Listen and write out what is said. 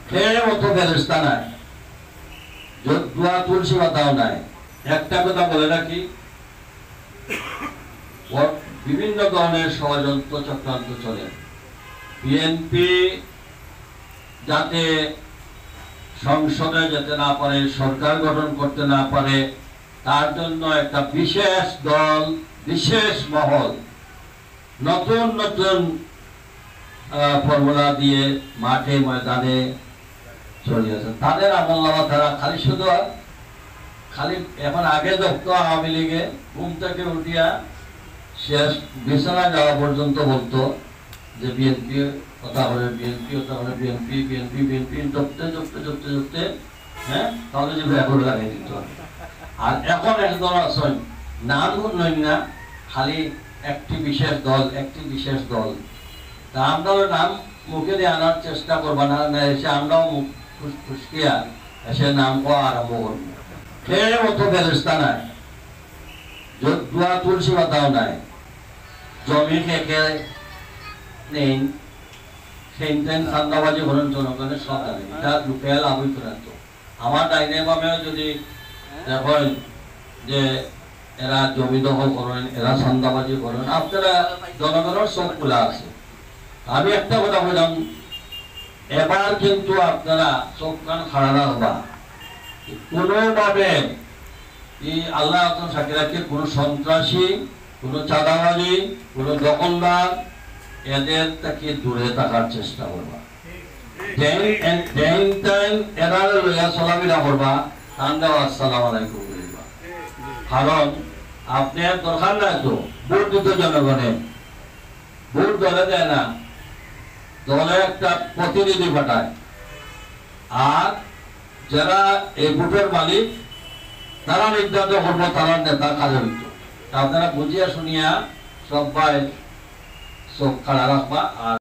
খেয়ে মতো ফেরেশতা নাই, দোয়া তুলসী পাতাও নাই। একটা কথা বলে রাখি, বিভিন্ন ধরনের ষড়যন্ত্র চক্রান্ত চলে। বিএনপি যাতে সংসদে যেতে না পারে, সরকার গঠন করতে না পারে, তার জন্য একটা বিশেষ দল, বিশেষ মহল নতুন নতুন ফর্মুলা দিয়ে মাঠে ময়দানে চলিয়েছে। তাদের আমলনামা তারা খালি শুধু খালি এখন আগে দেখতো আওয়ামী লীগে ঘুম থেকে উঠিয়া শেষ বিছানা যাওয়া পর্যন্ত বলতো যে বিএনপি কথা হবে, বিএনপি কথা হবে, বিএনপি বিএনপি বিএনপি জপতে জপতে জপতে জপতে হ্যাঁ তাহলে যে ব্যাপার লাগিয়ে দিত। আর এখন একদম আসেন নাম নয় না, খালি একটি বিশেষ দল, একটি বিশেষ দল। তা আমরা নাম মুখে দিয়ে আনার চেষ্টা করবো না, এসে আমরাও মুখ ফুসকিয়া এসে নাম পাওয়া আরম্ভ করবো। খেয়ে মতো ফেরেশতা নাই, দোয়া তুলসী পাতাও নাই, জমি খেকে নেই, সেইটাই চান্দাবাজি করেন জনগণের সব জানে। এটা লুকায় লাভ হইতো না। তো আমার ডাইনে বামেও যদি দেখেন যে এরা জমি দখল করেন, এরা চান্দাবাজি করেন, আপনারা জনগণের সব খোলা আছে। আমি একটা কথা বললাম, এবার কিন্তু আপনারা চোখ কান খাড়া রাখবা, কোনোভাবে এই আল্লাহ সাক্ষী রাখে কোনো সন্ত্রাসী, কোনো চাঁদাবাজি, কোনো দখলদার এদের থেকে দূরে থাকার চেষ্টা করবা। এরা লইয়া চলাফেরা করবা, তান্ডাও আসসালামু আলাইকুম বলবা। কারণ আপনার দরকার নাই তো ভোট দিতে জনগণে, ভোট দলে দেয় না, দলে একটা প্রতিনিধি পাঠায়। আর যারা এই ভোটের মালিক তারা নির্ধারিত করবো, তারা নেতা কাজে হইত। আপনারা বুঝিয়া শুনিয়া সবাই চোখ খাড়া রাখবা। আর